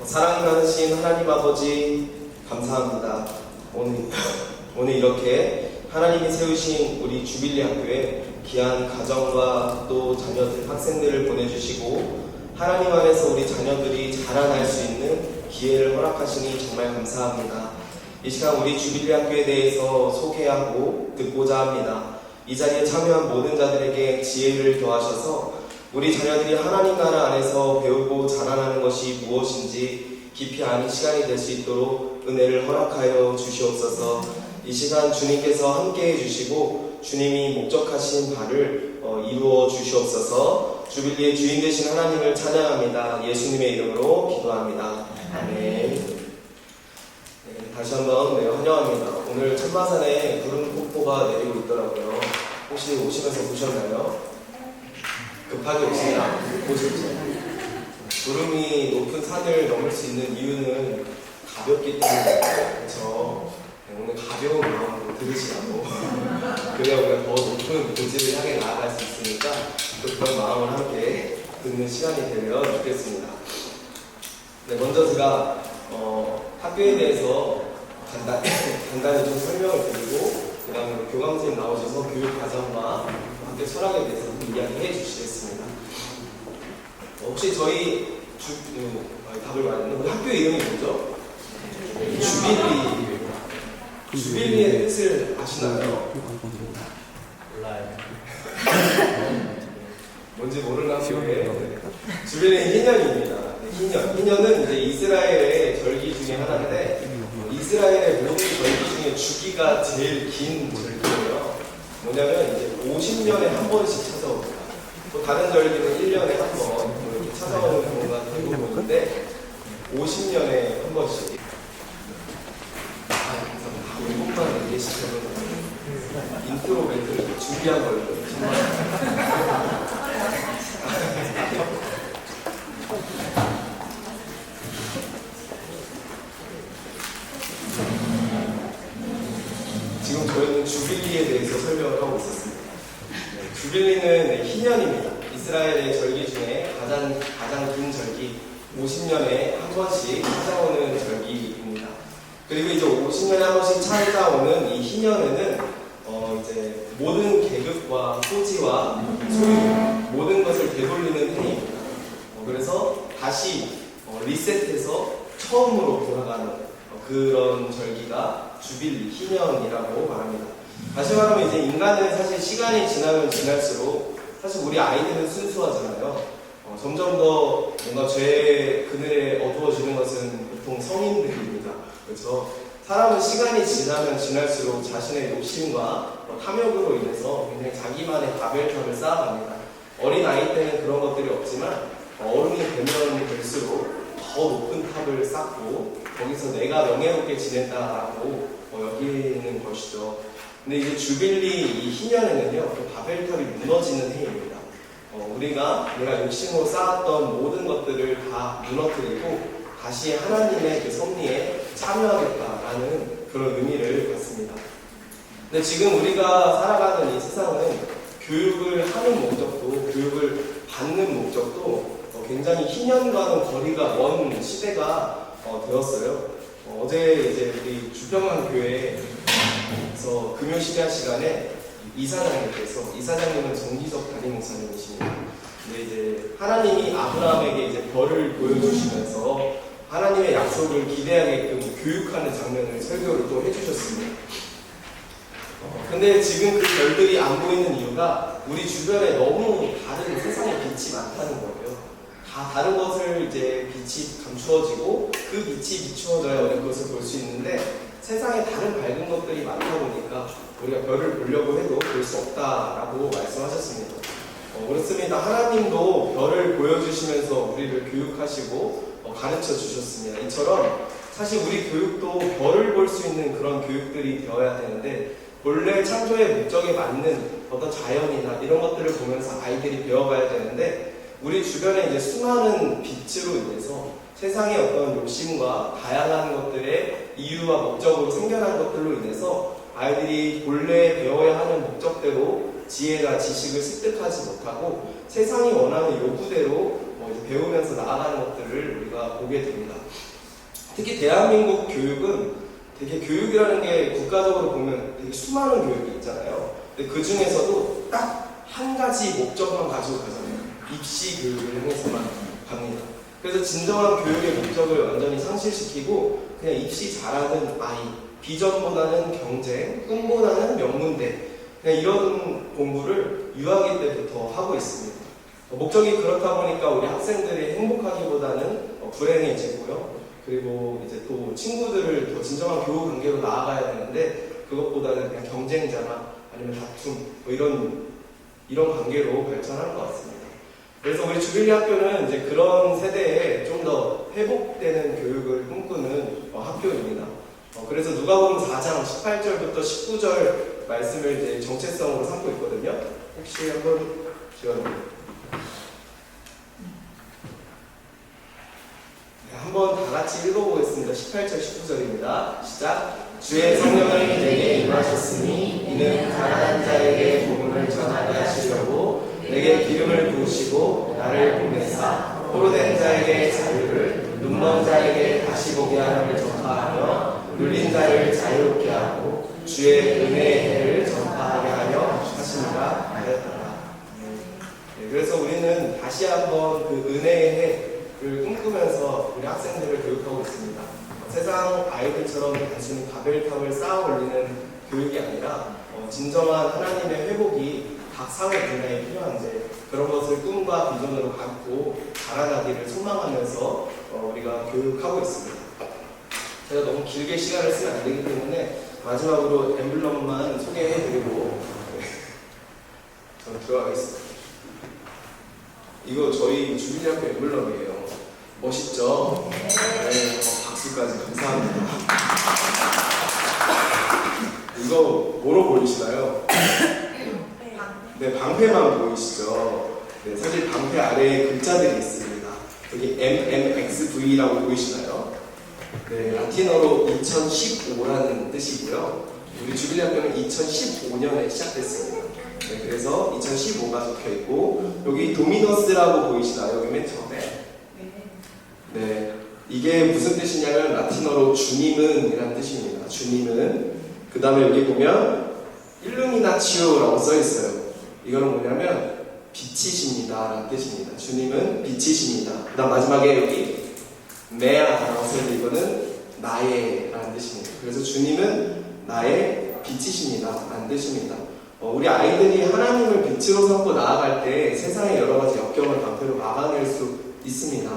사랑이 많으신 하나님 아버지 감사합니다. 오늘 이렇게 하나님이 세우신 우리 주빌리 학교에 귀한 가정과 또 자녀들, 학생들을 보내주시고 하나님 안에서 우리 자녀들이 자라날 수 있는 기회를 허락하시니 정말 감사합니다. 이 시간 우리 주빌리 학교에 대해서 소개하고 듣고자 합니다. 이 자리에 참여한 모든 자들에게 지혜를 더하셔서 우리 자녀들이 하나님 나라 안에서 배우고 자라나는 것이 무엇인지 깊이 아는 시간이 될 수 있도록 은혜를 허락하여 주시옵소서. 이 시간 주님께서 함께해 주시고 주님이 목적하신 바를 이루어 주시옵소서. 주빌리의 주인 되신 하나님을 찬양합니다. 예수님의 이름으로 기도합니다. 아멘. 다시 한번 환영합니다. 오늘 천마산에 구름 폭포가 내리고 있더라고요. 혹시 오시면서 보셨나요? 급하게 오시냐? 보셨죠? 구름이 높은 산을 넘을 수 있는 이유는 가볍기 때문에 그렇죠. 오늘 가벼운 마음으로 들으시라고 그래야 우리가 더 높은 고지를 향해 나아갈 수 있으니까 또 그런 마음을 함께 듣는 시간이 되면 좋겠습니다. 먼저 제가 학교에 대해서 간단히 좀 설명을 드리고 그 다음에 교감선생님 나오셔서 교육과정과 학교 철학에 대해서 이야기해 주시겠습니다. 혹시 저희 답을 말했는데 우리 학교 이름이 뭐죠? 주빌리. 주빌리의 뜻을 아시나요? 몰라요. 뭔지 모르나 보네. 주빌리는 희년입니다. 희년은 이제 이스라엘의 절기 중에 하나인데 이스라엘의 모든 절기 중에 주기가 제일 긴 절기예요. 뭐냐면 이제 50년에 한 번씩 찾아옵니다. 또 다른 절기는 1년에 한 번 이렇게 찾아오는 경우가 대부분인데 50년에 한 번씩. 감사합니다. 이것만 얘기해주시면 인트로 멘트를 준비한 걸로 정말. 지금 저희는 주빌리에 대해서 설명을 하고 있었습니다. 주빌리는 희년입니다. 이스라엘의 절기 중에 가장 긴 절기, 50년에 한 번씩 찾아오는 절기입니다. 그리고 이제 50년에 한 번씩 찾아오는 이 희년에는 이제 모든 계급과 토지와 소유, 모든 것을 되돌리는 해입니다. 그래서 다시 리셋해서 처음으로 돌아가는 그런 절기가 주빌리, 희년이라고 말합니다. 다시 말하면 이제 인간은 사실 시간이 지나면 지날수록 사실 우리 아이들은 순수하잖아요. 점점 더 뭔가 죄의 그늘에 어두워지는 것은 보통 성인들입니다. 그렇죠? 사람은 시간이 지나면 지날수록 자신의 욕심과 탐욕으로 인해서 굉장히 자기만의 바벨탑을 쌓아갑니다. 어린 아이 때는 그런 것들이 없지만 어른이 되면 될수록 더 높은 탑을 쌓고 거기서 내가 명예롭게 지낸다라고 여기는 것이죠. 근데 이제 주빌리 이 희년에는요, 그 바벨탑이 무너지는 해입니다. 내가 욕심으로 쌓았던 모든 것들을 다 무너뜨리고 다시 하나님의 그 섭리에 참여하겠다라는 그런 의미를 갖습니다. 근데 지금 우리가 살아가는 이 세상은 교육을 하는 목적도, 교육을 받는 목적도 굉장히 희년과는 거리가 먼 시대가 되었어요. 어제 이제 우리 주평강 교회에서 금요시대 시간에 이사장님께서, 이사장님은 정기적 담임 목사님이십니다. 근데 이제 하나님이 아브라함에게 이제 별을 보여주시면서 하나님의 약속을 기대하게끔 교육하는 장면을 설교를 또 해주셨습니다. 근데 지금 그 별들이 안 보이는 이유가 우리 주변에 너무 다른 세상의 빛이 많다는 거예요. 다 다른 것을 이제 빛이 감추어지고 그 빛이 비추어져야 어느 것을 볼 수 있는데 세상에 다른 밝은 것들이 많다 보니까 우리가 별을 보려고 해도 볼 수 없다라고 말씀하셨습니다. 그렇습니다. 하나님도 별을 보여주시면서 우리를 교육하시고 가르쳐 주셨습니다. 이처럼 사실 우리 교육도 별을 볼 수 있는 그런 교육들이 되어야 되는데 본래 창조의 목적에 맞는 어떤 자연이나 이런 것들을 보면서 아이들이 배워가야 되는데 우리 주변에 이제 수많은 빛으로 인해서 세상의 어떤 욕심과 다양한 것들의 이유와 목적으로 생겨난 것들로 인해서 아이들이 본래 배워야 하는 목적대로 지혜나 지식을 습득하지 못하고 세상이 원하는 요구대로 이제 배우면서 나아가는 것들을 우리가 보게 됩니다. 특히 대한민국 교육은 되게 교육이라는 게 국가적으로 보면 되게 수많은 교육이 있잖아요. 근데 그 중에서도 딱 한 가지 목적만 가지고 가잖아요. 입시 교육을 향해서만 갑니다. 그래서 진정한 교육의 목적을 완전히 상실시키고 그냥 입시 잘하는 아이, 비전보다는 경쟁, 꿈보다는 명문대, 그냥 이런 공부를 유아기 때부터 하고 있습니다. 목적이 그렇다 보니까 우리 학생들이 행복하기보다는 불행해지고요. 그리고 이제 또 친구들을 더 진정한 교우 관계로 나아가야 되는데 그것보다는 그냥 경쟁자나 아니면 다툼 뭐 이런 관계로 발전하는 것 같습니다. 그래서 우리 주빌리 학교는 이제 그런 세대에 좀 더 회복되는 교육을 꿈꾸는 학교입니다. 그래서 누가복음 4장 18절부터 19절 말씀을 이제 정체성으로 삼고 있거든요. 혹시 한번 한번 다 같이 읽어보겠습니다. 18절 19절입니다. 시작. 주의 성령을 내게 임하셨으니 이는 가난한 자에게 복음을 전하게 하시려고 내게 기름을 부으시고 나를 보내사 포로된 자에게 자유를 눈먼 자에게 다시 보게 하는 전파하며 눌린 자를 자유롭게 하고 주의 은혜의 해를 전파하게 하려 하시니라 하였더라. 그래서 우리는 다시 한번 그 은혜의 해를 꿈꾸면서 우리 학생들을 교육하고 있습니다. 세상 아이들처럼 단순히 바벨탑을 쌓아 올리는 교육이 아니라 진정한 하나님의 회복이 각 사회 분야에 필요한데 그런 것을 꿈과 비전으로 갖고 자라나기를 소망하면서 우리가 교육하고 있습니다. 제가 너무 길게 시간을 쓰면 안 되기 때문에 마지막으로 엠블럼만 소개해드리고 저는 들어가겠습니다. 이거 저희 주빌리 학교 엠블럼이에요. 멋있죠? 네, 박수까지 감사합니다. 이거 뭐로 보이시나요? 네, 방패만 보이시죠? 네, 사실 방패 아래에 글자들이 있습니다. 여기 MMXV라고 보이시나요? 네, 라틴어로 2015라는 뜻이고요. 우리 주빌리 학교는 2015년에 시작됐습니다. 네, 그래서 2015가 적혀 있고 여기 도미너스라고 보이시나요? 여기 맨 처음에. 네, 이게 무슨 뜻이냐면 라틴어로 주님은 이라는 뜻입니다. 주님은. 그 다음에 여기 보면 일루미나치오라고 써있어요. 이거는 뭐냐면 빛이십니다 라는 뜻입니다. 주님은 빛이십니다. 그 다음 마지막에 여기 메아라고 써있는데 이거는 나의 라는 뜻입니다. 그래서 주님은 나의 빛이십니다 라는 뜻입니다. 우리 아이들이 하나님을 빛으로 삼고 나아갈 때 세상의 여러 가지 역경을 방패로 막아낼 수 있습니다.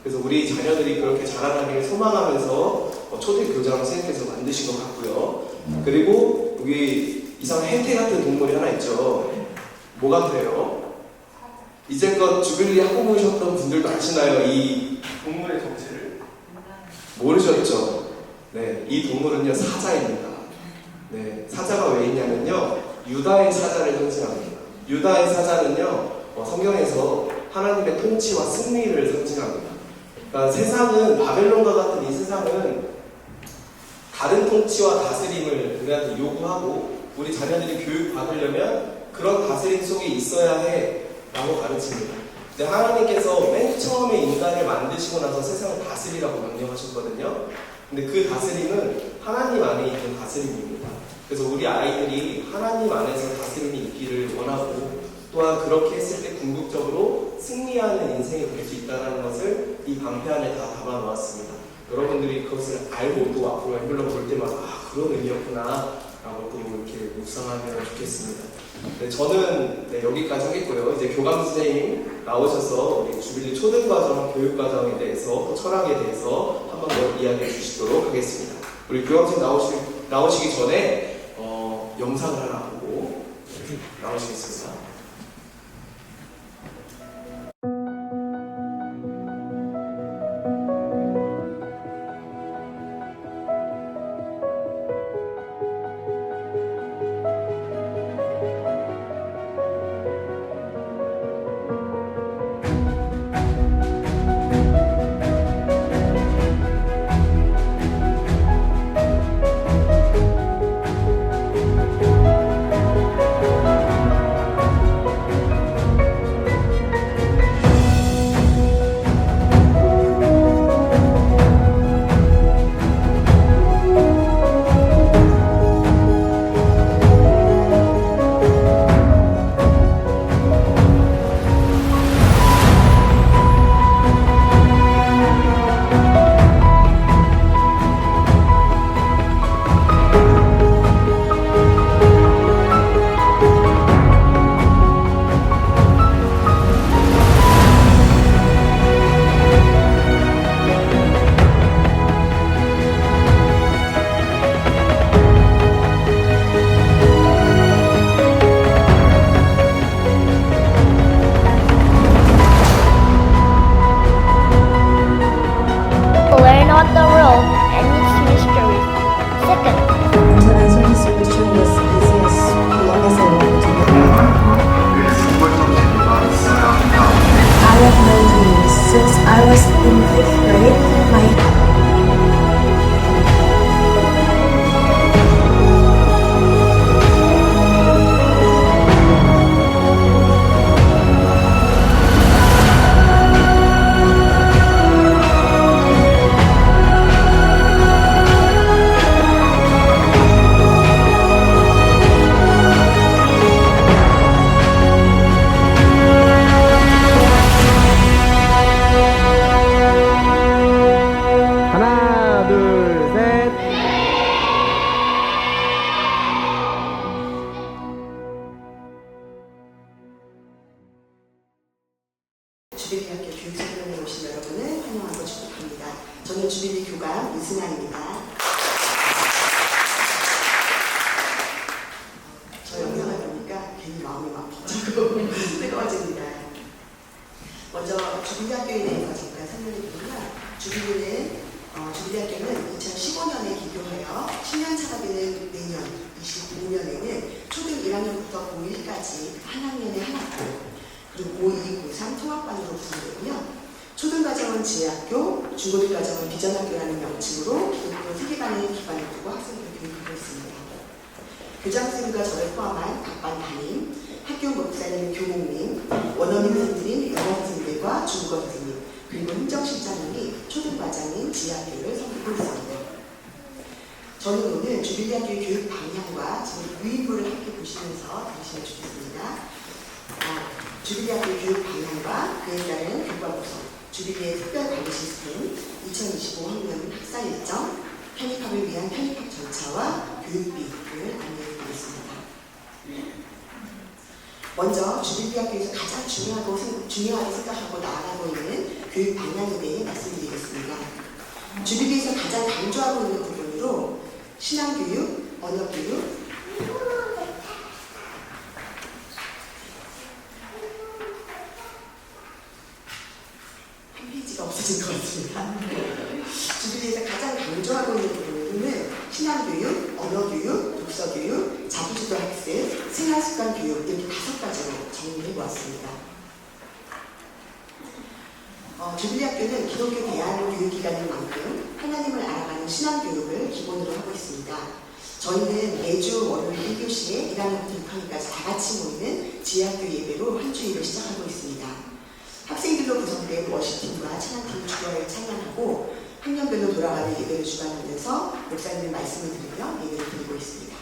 그래서 우리 자녀들이 그렇게 자라나기를 소망하면서 초대교장 선생님께서 만드신 것 같고요. 그리고 여기 이상한 해태 같은 동물이 하나 있죠. 뭐 같아요? 이제껏 주빌리 학부모셨던 분들도 아시나요? 이 동물의 정체를? 모르셨죠? 네, 이 동물은요 사자입니다. 네, 사자가 왜 있냐면요 유다의 사자를 상징합니다. 유다의 사자는요 성경에서 하나님의 통치와 승리를 상징합니다. 그러니까 세상은 바벨론과 같은 이 세상은 다른 통치와 다스림을 우리한테 요구하고 우리 자녀들이 교육받으려면 그런 다스림 속에 있어야 해 라고 가르칩니다. 근데 하나님께서 맨 처음에 인간을 만드시고 나서 세상을 다스리라고 명령하셨거든요. 근데 그 다스림은 하나님 안에 있는 다스림입니다. 그래서 우리 아이들이 하나님 안에서 다스림이 있기를 원하고 또한 그렇게 했을 때 궁극적으로 승리하는 인생이 될 수 있다는 것을 이 방패 안에 다 담아 놓았습니다. 여러분들이 그것을 알고 또 앞으로 엠블럼 볼 때마다 그런 의미였구나 라고 또 이렇게 묵상하면 좋겠습니다. 네, 저는 여기까지 하겠고요. 이제 교감 선생님 나오셔서 우리 주빌리 초등과정 교육과정에 대해서 철학에 대해서 한 번 더 이야기해 주시도록 하겠습니다. 우리 교감 선생님 나오시기 전에 영상을 하나 보고 나오시겠습니다. about the world and its mysteries. Second, To answer his question was easy as long as I wanted to know. 왜 승부처 제도가 있어야 한다. I have known him since I was in 5th grade. My 하나, 둘, 셋. 주빌리학교 교육생활에 오신 여러분을 환영하고 축복합니다. 저는 주빌리 교감 이승아입니다. 저 영상을 보니까 괜히 마음이 막 벅차고 뜨거워집니다. 먼저 주빌리학교에 대해서 잠깐 설명해 드리면 주빌리학교는 2015년에 기교하여 10년 차가 되는 내년 25년에는 초등 1학년부터 고1까지 한 학년에 한 학교, 그리고 고2, 고3 통합반으로 구성되고요. 초등과정은 지혜학교, 중고등과정은 비전학교라는 명칭으로 기독교 세계관을 기반으로 두고 학생들을 교육하고 있습니다. 교장선생님과 저를 포함한 각 반 담임, 학교 목사님, 교목님, 원어민 선생님, 영어 선생님과 중국어 선생님, 그리고 행정실장님이 초등과장인 지혜학교를 섬기고 있습니다. 저는 오늘 주빌리학교의 교육 방향과 지금 유인물을 함께 보시면서 말씀해 주겠습니다. 주빌리학교 교육 방향과 그에 따른 교과 구성, 주빌리의 특별관리 시스템, 2025 학년 학사 일정, 편입학을 위한 편입학 절차와 교육비를 안내해 드리겠습니다. 먼저 주빌리학교에서 가장 중요하게 생각하고 나아가고 있는 교육 방향에 대해 말씀드리겠습니다. 주빌리에서 가장 강조하고 있는 부분으로 신앙교육, 언어교육, 페이지가 없어진 것 같습니다. 주빌리에서 가장 강조하고 있는 부분은 신앙교육, 언어교육, 독서교육, 자기주도 학습, 생활습관교육 이렇게 5가지로 정리해 보았습니다. 주빌리학교는 기독교 대안교육기관인 만큼 하나님을 알아가는 신앙교육을 기본으로 하고 있습니다. 저희는 매주 월요일 1교시에 1학년부터 6학년까지 다 같이 모이는 지혜학교 예배로 한 주일을 시작하고 있습니다. 학생들로 구성된 워시팀과 찬양팀을 주도하여 찬양하고 학년별로 돌아가는 예배를 주관하면서 목사님의 말씀을 들으며 예배를 드리고 있습니다.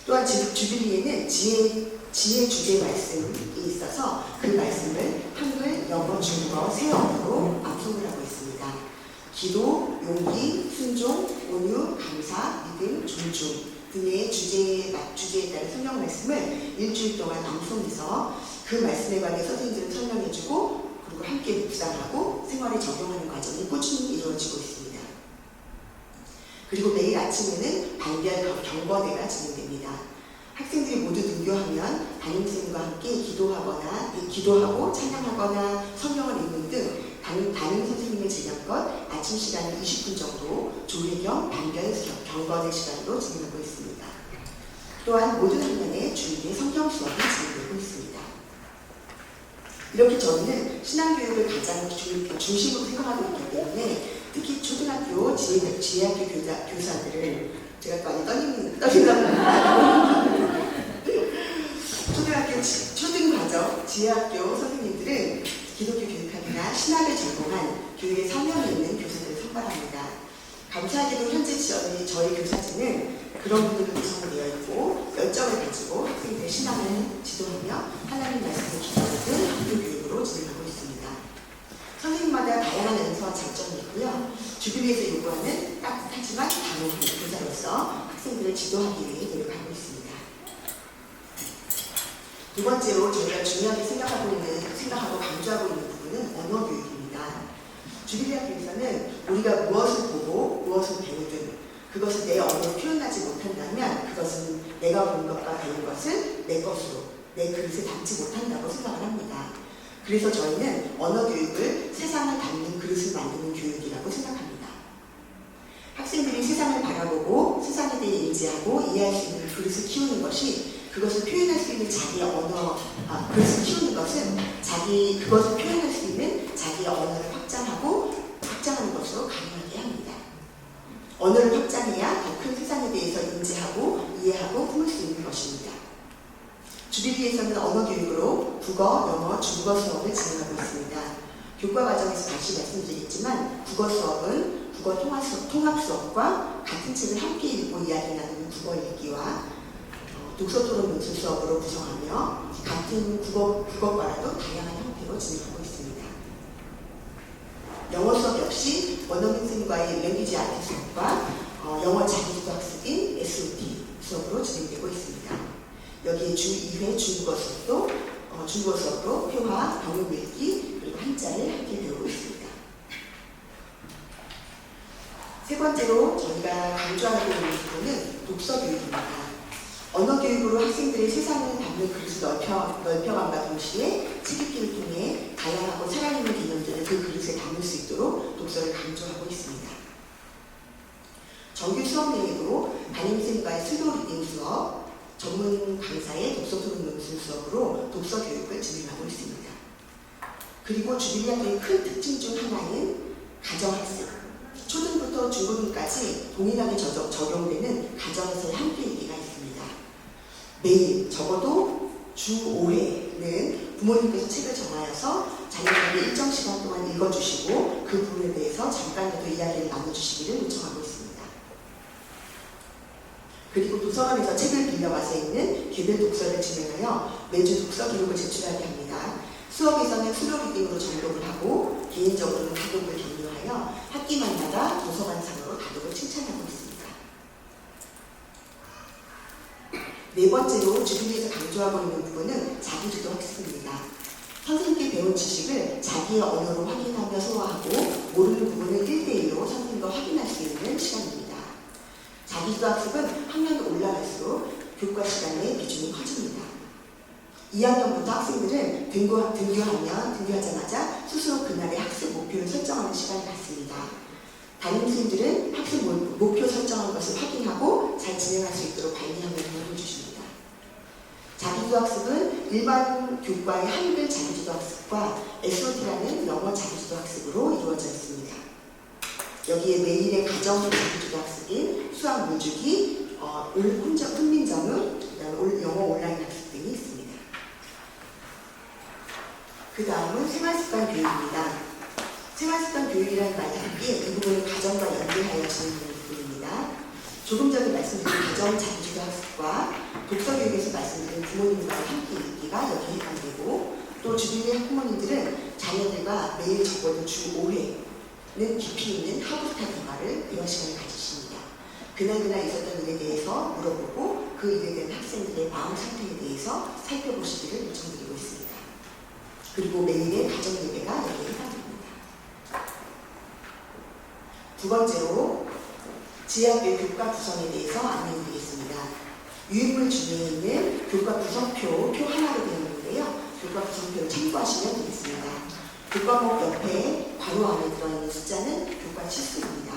또한 주빌리에는 지혜 주제 말씀이 있어서 그 말씀을 한글, 영어, 중국어 세 언어로 암송을 하고 있습니다. 기도, 용기, 순종, 온유, 감사, 믿음, 존중 등의 주제에 따른 성경 말씀을 일주일 동안 암송해서 그 말씀에 관해 선생님들은 설명해주고 그리고 함께 묵상하고 생활에 적용하는 과정이 꾸준히 이루어지고 있습니다. 그리고 매일 아침에는 반별 경거대가 진행됩니다. 학생들이 모두 등교하면 담임선생님과 함께 기도하고 찬양하거나 성경을 읽는 등 담임 선생님의 진행껏 아침 시간을 20분 정도 조회 겸 반별 경거대 시간으로 진행하고 있습니다. 또한 모든 학년에 주일에 성경 수업이 진행되고 있습니다. 이렇게 저희는 신앙교육을 가장 중심으로 생각하고 있기 때문에 특히 초등학교, 지혜학교 교사들을 제가 또 많이 떨린다 초등과정, 지혜학교 선생님들은 기독교 교육학이나 신학을 전공한 교육에 사명이 있는 교사들을 선발합니다. 감사하게도 현재 저희 교사진은 그런 분들로 구성되어 있고 열정을 가지고 학생들의 신앙을 지도하며 하나님 말씀을 기도하는 학교 교육으로 진행하고 있습니다. 선생님마다 다양한 연수와 장점이 있고요. 주빌리에서 요구하는 따뜻하지만 단호한 교사로서 학생들을 지도하기 위해 노력하고 있습니다. 두 번째로 저희가 중요하게 생각하고 강조하고 있는 부분은 언어 교육입니다. 주빌리학교에서는 우리가 무엇을 보고 무엇을 배우든 그것을 내 언어로 표현하지 못한다면 그것은 내가 본 것과 배운 것을 내 것으로 내 그릇에 담지 못한다고 생각을 합니다. 그래서 저희는 언어 교육을 세상을 담는 그릇을 만드는 교육이라고 생각합니다. 학생들이 세상을 바라보고 세상에 대해 인지하고 이해할 수 있는 그릇을 키우는 것이 그것을 표현할 수 있는 자기의 그것을 키우는 것은 그것을 표현할 수 있는 자기의 언어를 확장하는 것으로 가능하게 합니다. 언어를 확장해야 더 큰 세상에 대해서 인지하고 이해하고 품을 수 있는 것입니다. 주빌리에서는 언어 교육으로 국어, 영어, 중국어 수업을 진행하고 있습니다. 교과 과정에서 다시 말씀드리겠지만 국어 수업은 국어 통합 수업과 같은 책을 함께 읽고 이야기 나누는 국어 읽기와 독서 토론 논술 수업으로 구성하며 같은 국어과라도 다양한 형태로 진행하고 있습니다. 영어 수업 역시 원어민 선생님과의 랭귀지 아트 수업과 영어 자기주도 학습인 SOT 수업으로 진행되고 있습니다. 여기에 주 2회 중국어 수업도 회화, 병역 읽기, 그리고 한자를 함께 배우고 있습니다. 세 번째로 저희가 강조하고 있는 부분은 독서 교육입니다. 언어 교육으로 학생들의 세상을 담는 그릇을 넓혀감과 동시에 책 읽기를 통해 다양하고 살아있는 개념들을 그 그릇에 담을 수 있도록 독서를 강조하고 있습니다. 정규 수업 내에도 담임선생님과의 슬로우 리딩 수업, 전문 강사의 독서 토론 논술 수업으로 독서 교육을 진행하고 있습니다. 그리고 주빌리 학교의 큰 특징 중 하나인 가정학습. 초등부터 중고등까지 동일하게 적용되는 가정에서의 함께 읽기가 있습니다. 매일 적어도 주 5회는 부모님께서 책을 정하여서 자녀에게 일정 시간 동안 읽어주시고 그 부분에 대해서 잠깐이라도 이야기를 나눠주시기를 요청하고 있습니다. 그리고 도서관에서 책을 빌려와서 읽는 개별 독서를 진행하여 매주 독서 기록을 제출하게 합니다. 수업에서는 슬로우 리딩으로 정독을 하고 개인적으로는 다독을 격려하여 학기말마다 도서관상으로 다독을 칭찬하고 있습니다. 네 번째로 주빌리에서 강조하고 있는 부분은 자기주도 학습입니다. 선생님께 배운 지식을 자기의 언어로 확인하며 소화하고 모르는 부분을 1대1로 선생님과 확인할 수 있는 시간입니다. 자기주도 학습은 학년이 올라갈수록 교과 시간의 비중이 커집니다. 2학년부터 학생들은 등교하자마자 스스로 그날의 학습 목표를 설정하는 시간을 갖습니다. 담임선생님들은 학습 목표 설정한 것을 확인하고 잘 진행할 수 있도록 관리하며 도움을 주십니다. 자기주도 학습은 일반 교과의 한글 자기주도 학습과 SOT라는 영어 자기주도 학습으로 이루어져 있습니다. 여기에 매일의 가정 자기주도 학습인 수학 물주기, 훈민정음, 영어 온라인 학습 등이 있습니다. 그 다음은 생활습관 교육입니다. 생활습관 교육이라는 말과 함께 이 부분은 가정과 연계하여 진행되는 부분입니다. 조금 전에 말씀드린 가정 자기주도 학습과 독서 교육에서 말씀드린 부모님과의 함께 읽기가 여기에 해당되고 또 주변의 학부모님들은 자녀들과 매일 적어도 주 5회는 깊이 있는 하부스타 대화를 대화 시간을 가지십니다. 그날 있었던 일에 대해서 물어보고 그 일에 대한 학생들의 마음 상태에 대해서 살펴보시기를 요청드리고 있습니다. 그리고 매일의 가정 예배가 여기에 해당됩니다. 두 번째로 지하학교의 교과 구성에 대해서 안내드리겠습니다. 유인물 중에 있는 교과 구성표 하나로 되어 있는데요. 교과 구성표를 참고하시면 되겠습니다. 교과목 옆에 괄호 안에 들어있는 숫자는 교과 치수입니다.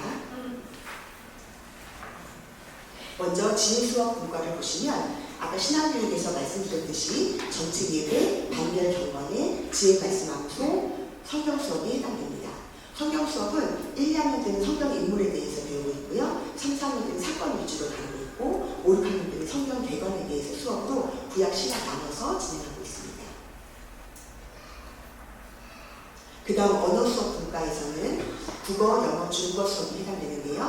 먼저 지혜 수업 분과를 보시면 아까 신학교육에서 말씀드렸듯이 전체 예배, 반별 경건에 지혜 말씀 암송, 성경 수업이 해당됩니다. 성경 수업은 1, 2학년 때는 성경 인물에 대해서 배우고 있고요. 3, 4학년 때는 사건 위주로 다루고 있고 5, 6학년 때는 성경 개관에 대해서 수업으로 구약, 신약 나눠서 진행하고 있습니다. 그 다음 언어 수업 분과에서는 국어, 영어, 중국어 수업이 해당되는데요.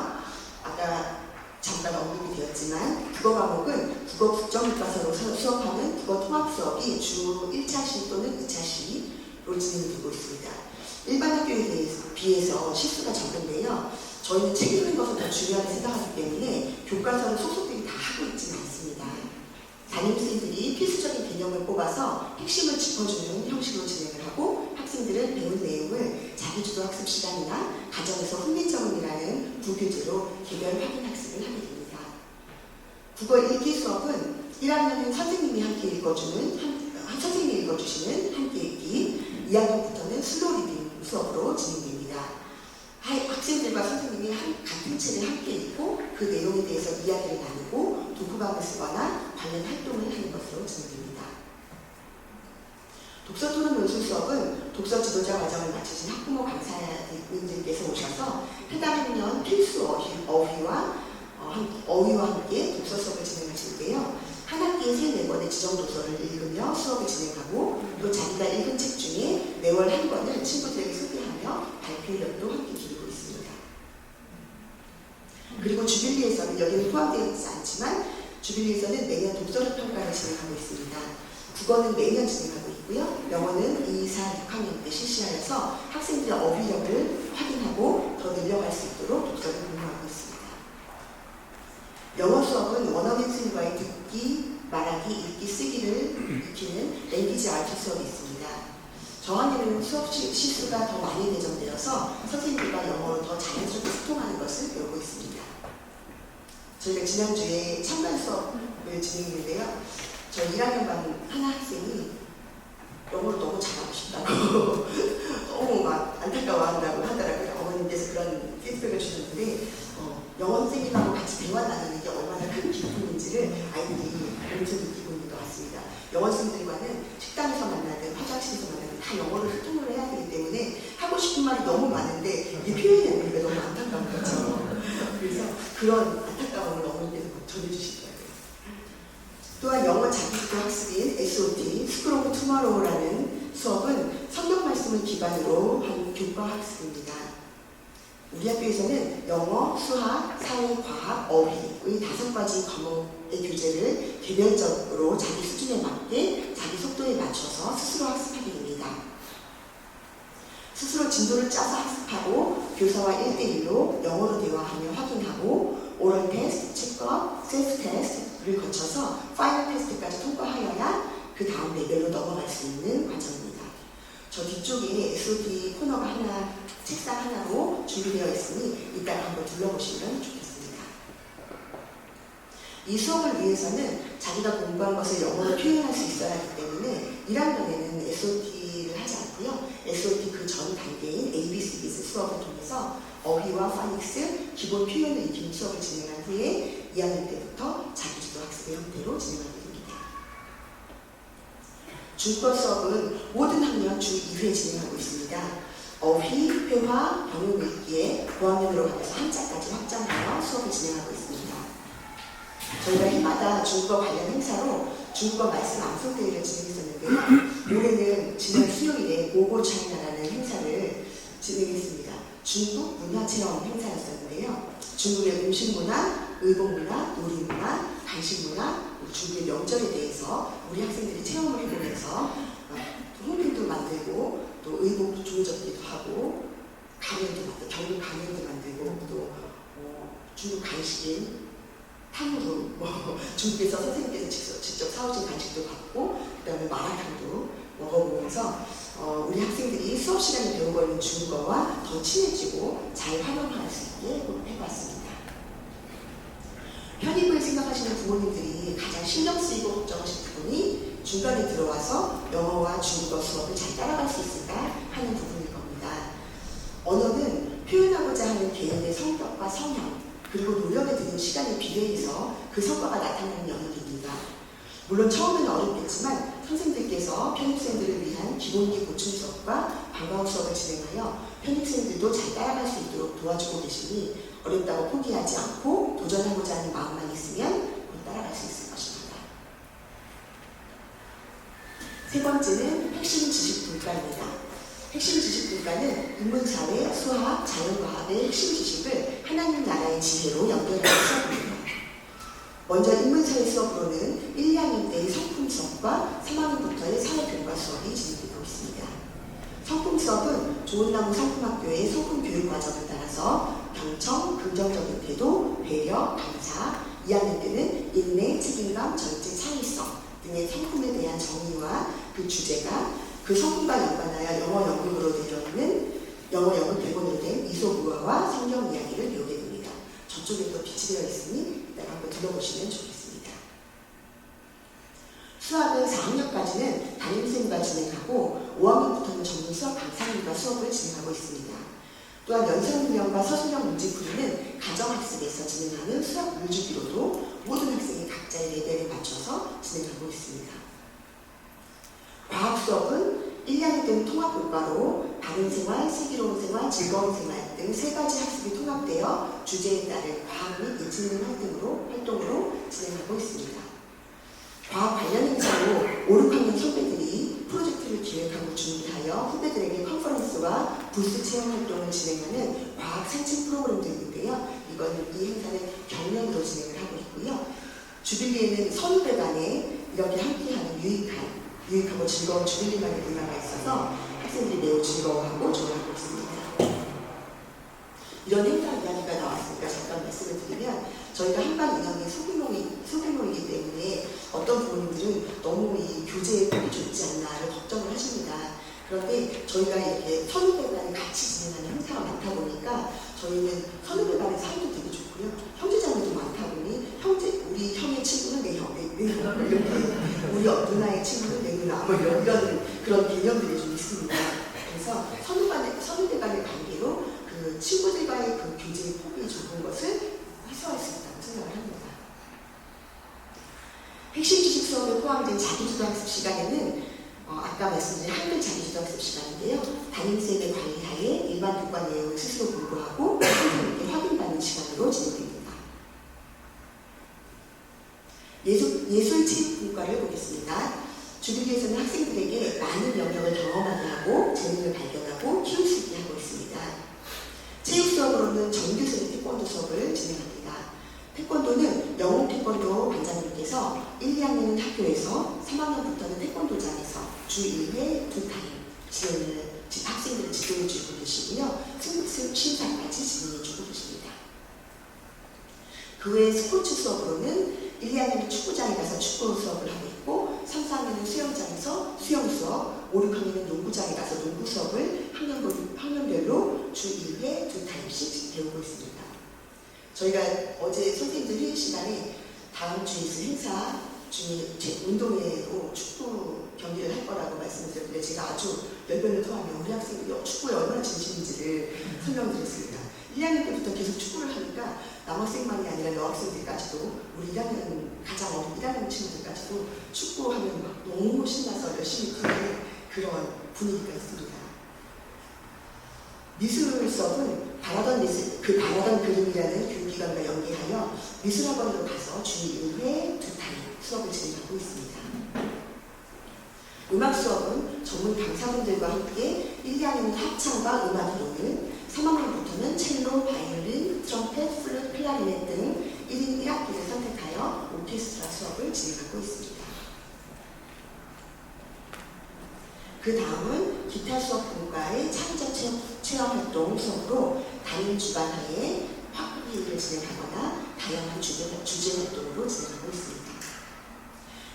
아까 잠깐 언급이 되었지만 국어 과목은 국어 국정교과서로 수업하는 국어 통합 수업이 주 1차시 또는 2차시로 진행되고 있습니다. 일반 학교에 비해서 실수가 적은데요. 저희는 책 읽는 것을 더 중요하게 생각하기 때문에 교과서를 소속들이 다 하고 있지는 않습니다. 담임선생님들이 필수적인 개념을 뽑아서 핵심을 짚어주는 형식으로 진행을 하고 학생들은 배운 내용을 자기주도 학습 시간이나 가정에서 훈민정음이라는 부교재로 개별 확인 학습을 하게 됩니다. 국어 읽기 수업은 1학년은 선생님이 함께 읽어주시는 함께 읽기, 2학년부터는 슬로우 리딩 수업으로 진행됩니다. 학생 학생들과 선생님이 같은 책을 함께 읽고 그 내용에 대해서 이야기를 나누고 독후감을 쓰거나 관련 활동을 하는 것으로 진행됩니다. 독서토론 논술 수업은 독서 지도자 과정을 마치신 학부모 강사님들께서 오셔서 해당 학년 필수 어휘와 함께 독서 수업을 진행하시는데요. 한 학기에 3-4권의 지정 도서를 읽으며 수업을 진행하고 또 자기가 읽은 책 중에 매월 한 권을 친구들에게 소개하며 발표 연도 함께 기르고 있습니다. 그리고 주빌리에서는 여기는 포함되어 있지 않지만 주빌리에서는 매년 독서력 평가를 진행하고 있습니다. 국어는 매년 진행하고 있고요. 영어는 2, 4, 6학년 때 실시하여서 학생들의 어휘력을 확인하고 더 늘려갈 수 있도록 독서를 공부하고 있습니다. 영어 수업은 원어민 선생님과의 듣기, 말하기, 읽기, 쓰기를 익히는 랭귀지 아트 수업이 있습니다. 저학년에는 수업 시수가 더 많이 배정되어서 선생님들과 영어로 더 자연스럽게 소통하는 것을 배우고 있습니다. 저희가 지난주에 참관 수업을 진행했는데요. 저 1학년 반 하나 학생이 영어를 너무 잘하고 싶다고 너무 막 안타까워한다고 하더라고요. 어머님께서 그런 피드백을 주셨는데 영어 선생님하고 같이 대화 나누는 게 얼마나 큰 기쁨인지를 아이들이 몸소 느끼고 있는 것 같습니다. 영어 선생님과는 식당에서 만나든 화장실에서 만나든 다 영어로 소통을 해야 되기 때문에 하고 싶은 말이 너무 많은데 이게 표현이 안 되니까 너무 안타까운 거죠. 그래서 그런 안타까움을 어머님께서 전해주시더라고요. 또한 영어 자기주도 학습인 SOT, School of Tomorrow라는 수업은 성경 말씀을 기반으로 한 교과 학습입니다. 우리 학교에서는 영어, 수학, 사회, 과학, 어휘의 5가지 과목의 교재를 개별적으로 자기 수준에 맞게 자기 속도에 맞춰서 스스로 학습하게 됩니다. 스스로 진도를 짜서 학습하고 교사와 1대1로 영어로 대화하며 확인하고 오럴 테스트, 체크업, 셀프 테스트를 거쳐서 파이널 테스트까지 통과하여야 그 다음 레벨로 넘어갈 수 있는 과정입니다. 저 뒤쪽에 SOT 코너가 하나, 책상 하나로 준비되어 있으니 이따가 한번 둘러보시면 좋겠습니다. 이 수업을 위해서는 자기가 공부한 것을 영어로 표현할 수 있어야 하기 때문에 1학년에는 SOT를 하지 않고요. SOT 그 전 단계인 ABCD 수업을 통해서 어휘와 파닉스, 기본 표현을 익히는 수업을 진행한 후에 2학년 때부터 자기주도 학습의 형태로 진행하게 됩니다. 중국어 수업은 모든 학년 주 2회 진행하고 있습니다. 어휘, 회화, 병용 읽기에 고학년으로 가면서 한자까지 확장하여 수업을 진행하고 있습니다. 저희가 해마다 중국어 관련 행사로 중국어 말씀 암송 대회를 진행했었는데요. 올해는 지난 수요일에 고고 차이나라는 행사를 진행했습니다. 중국 문화체험 행사였었는데요. 중국의 음식 문화, 의복 문화, 놀이 문화, 간식 문화, 중국의 명절에 대해서 우리 학생들이 체험을 해보면서 홍빈도 만들고 또 의복도 조여잡기도 하고 가면도 만들고 경북 가면도 만들고 또 중국 간식인 탕후루, 중국에서 선생님께서 직접 사오신 간식도 받고 그 다음에 마라탕도 먹어보면서 우리 학생들이 수업 시간에 배우고 있는 중국어와 더 친해지고 잘 활용할 수 있게 해봤습니다. 편입을 생각하시는 부모님들이 가장 신경 쓰이고 걱정하시는 부분이 중간에 들어와서 영어와 중국어 수업을 잘 따라갈 수 있을까 하는 부분일 겁니다. 언어는 표현하고자 하는 개인의 성격과 성향 그리고 노력에 드는 시간에 비례해서 그 성과가 나타나는 영역입니다. 물론 처음에는 어렵겠지만 선생님들께서 편입생들을 위한 기본기 보충 수업과 방과후 수업을 진행하여 편입생들도 잘 따라갈 수 있도록 도와주고 계시니 어렵다고 포기하지 않고 도전하고자 하는 마음만 있으면 곧 따라갈 수 있을 것입니다. 세 번째는 핵심 지식 분과입니다. 핵심 지식 분과는 인문사회, 수학, 자연과학의 핵심 지식을 하나님 나라의 지혜로 연결하는 수업입니다. 먼저 인문사회 수업으로는 1, 2학년 때의 성품 수업과 3학년부터의 사회교과 수업이 진행되고 있습니다. 성품 수업은 좋은나무 성품학교의 성품 교육 과정을 따라서 경청, 긍정적인 태도, 배려, 감사, 2학년 때는 인내, 책임감, 절제, 창의성 등의 성품에 대한 정의와 그 주제가 그 성품과 연관하여 영어 연극으로 되어있는 영어 연극 대본으로 된 이솝우화와 성경 이야기를 배우게 됩니다. 저쪽에도 빛이 되어 있으니 이따가 한번 들어보시면 좋겠습니다. 수학은 4학년까지는 담임선생님과 진행하고 5학년부터는 전문 수학 강사님과 수업을 진행하고 있습니다. 또한 연상훈련과 서술형 문제풀이는 가정학습에서 진행하는 수학 물주기로도 모든 학생이 각자의 레벨에 맞춰서 진행하고 있습니다. 과학 수업은 1년이 된 통합교과로 바른생활, 슬기로운 생활, 즐거운 생활 등 3가지 학습이 통합되어 주제에 따른 과학 및 예체능 활동으로 진행하고 있습니다. 과학 관련 행사로 5, 6학년 선배들이 프로젝트를 기획하고 준비하여 후배들에게 컨퍼런스와 부스 체험 활동을 진행하는 과학 산책 프로그램도 있는데요. 이 행사는 경연으로 진행을 하고 있고요. 주빌리에는 선후배 간에 이렇게 함께하는 유익하고 즐거운 주빌리만의 문화가 있어서 학생들이 매우 즐거워하고 좋아하고 있습니다. 이런 행사 이야기가 나왔으니까 잠깐 말씀을 드리면 저희가 한반 인형이 소규모이기 때문에 어떤 부모님들은 너무 이 교재에 폭이 좁지 않나를 걱정을 하십니다. 그런데 저희가 이렇게 선후배 간에 같이 진행하는 행사가 많다 보니까 저희는 선후배 간의 사이도 되게 좋고요. 형제자매도 많다 보니 우리 형의 친구는 내 형, 우리 누나의 친구는 내 누나, 뭐 이런 그런 개념들이 좀 있습니다. 그래서 선후배 간의 관계로 그 친구들과의 그 교제의 폭이 좁은 것을 해소할 수 있다고 생각을 합니다. 핵심 지식 수업에 포함된 자기주도학습 시간에는 아까 말씀드린 한글 자기주도학습 시간인데요. 담임쌤의 관리하에 일반 교과 내용을 스스로 공부하고 선생님께 확인받는 시간으로 진행됩니다. 예술체육분과를 보겠습니다. 주빌리에서는 학생들에게 많은 영역을 경험하게 하고 재능을 발견하고 키울 수 있게 하고 있습니다. 체육 수업으로는 정규생 태권도 수업을 진행합니다. 태권도는 영웅 태권도 관장님께서 1, 2학년은 학교에서 3학년부터는 태권도장에서 주 1회 2타임 학생들을 지도해 주고 계시고요. 승급 심사까지 진행해 주고 계십니다. 그 외 스포츠 수업으로는 1, 2학년은 축구장에 가서 축구 수업을 하고 있고 3, 4학년은 수영장에서 수영 수업, 5, 6학년은 농구장에 가서 농구 수업을 학년별로 주 1회 2타임씩 배우고 있습니다. 저희가 어제 선생님들 회의 시간에 다음 주에 있을 행사 중에 운동회로 축구 경기를 할 거라고 말씀드렸는데 제가 아주 열변을 토하며 우리 학생들이 축구에 얼마나 진심인지를 설명드렸습니다. 1학년 때부터 계속 축구를 하니까 남학생만이 아니라 여학생들까지도 우리 1학년 가장 어린 1학년 친구들까지도 축구하면 막 너무 신나서 열심히 뛰는 그런 분위기가 있습니다. 미술 수업은 바라던 그림이라는 교육기관과 연계하여 미술학원으로 가서 주 1회 2타임 수업을 진행하고 있습니다. 음악 수업은 전문 강사분들과 함께 1, 2학년은 합창과 음악 이론을, 3학년부터는 첼로, 바이올린, 트럼펫, 플룻, 클라리넷 등 1인 1악기를 선택하여 오케스트라 수업을 진행하고 있습니다. 그 다음은 기타 수업 분과의 창의적 체험활동 수업으로 담임 주관하에 학기를 진행하거나 다양한 주제 활동으로 진행하고 있습니다.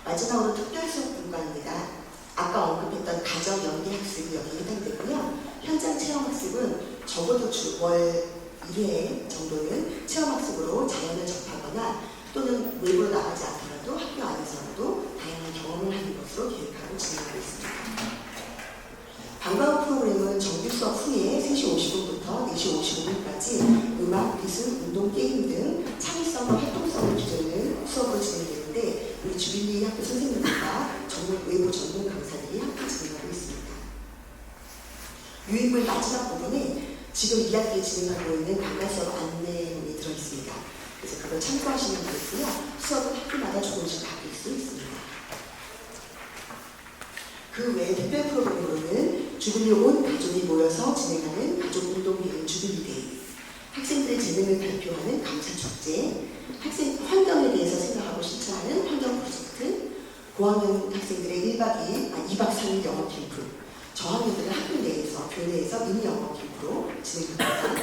마지막으로 특별 수업 분과입니다. 아까 언급했던 가정 연계 학습이 여기에 해당되고요. 현장 체험 학습은 적어도 월 1회 정도는 체험 학습으로 자연을 접하거나 또는 외부로 나가지 않더라도 학교 안에서라도 다양한 경험을 하는 것으로 계획하고 진행하고 있습니다. 방과 후 프로그램은 정규 수업 후에 3시 50분부터 4시 55분까지 음악, 기술, 운동, 게임 등 창의성과 활동성을 기르는 수업을 진행되는데 우리 주빌리 학교 선생님들과 외부 전문 강사들이 함께 진행하고 있습니다. 유익물 마지막 부분에 지금 2학기에 진행하고 있는 방과 수업 안내문이 들어있습니다. 그래서 그걸 참고하시면 되겠고요. 수업은 학교마다 조금씩 바뀔 수 있습니다. 그 외 특별 프로그램으로는 주빌리 온 가족이 모여서 진행하는 가족운동회인 주빌리데이, 학생들의 재능을 발표하는 감사축제, 학생 환경에 대해서 생각하고 실천하는 환경 프로젝트, 고학년 학생들의 2박 3일 영어 캠프, 저학년들은 학교 내에서 교내에서 미니 영어 캠프로 진행합니다.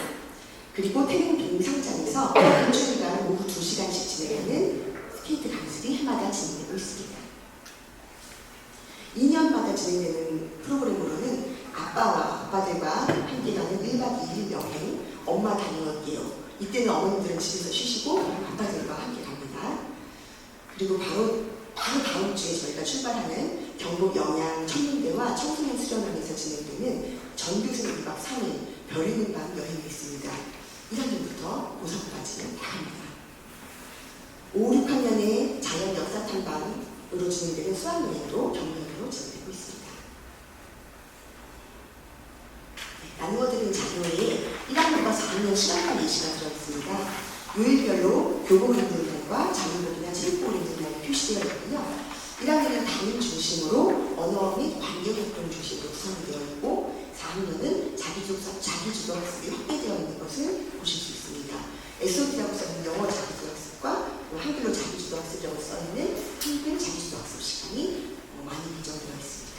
그리고 태릉 빙상장에서 일주일간 오후 2시간씩 진행하는 스케이트 강습이 해마다 진행되고 있습니다. 2년마다 진행되는 프로그램으로는 아빠들과 함께 가는 1박 2일 여행, 엄마 다녀올게요. 이때는 어머님들은 집에서 쉬시고 아빠들과 함께 갑니다. 그리고 바로 다음 주에 저희가 출발하는 경북 영양 청년대와 청소년 수련원에서 진행되는 전교생 2박 3일 별 있는 밤 여행이 있습니다. 1학년부터 고3까지는 다 합니다. 5, 6학년에 자연 역사 탐방으로 진행되는 수학여행도 경력으로 진행되고 있습니다. 나누어드린 자료에 1학년과 4학년 시간별 예시가 들어있습니다. 요일별로 교복 입는 날과 자유복이나 체육복 입는 날이 표시되어 있고요. 1학년은 담임 중심으로 언어 및 관계활동 중심으로 구성이 되어 있고 4학년은 자기주도 학습이 확대되어 있는 것을 보실 수 있습니다. SOT라고 써있는 영어 자기주도 학습과 한글로 자기주도 학습이라고 써있는 한글 자기주도 학습 시간이 많이 배정되어 있습니다.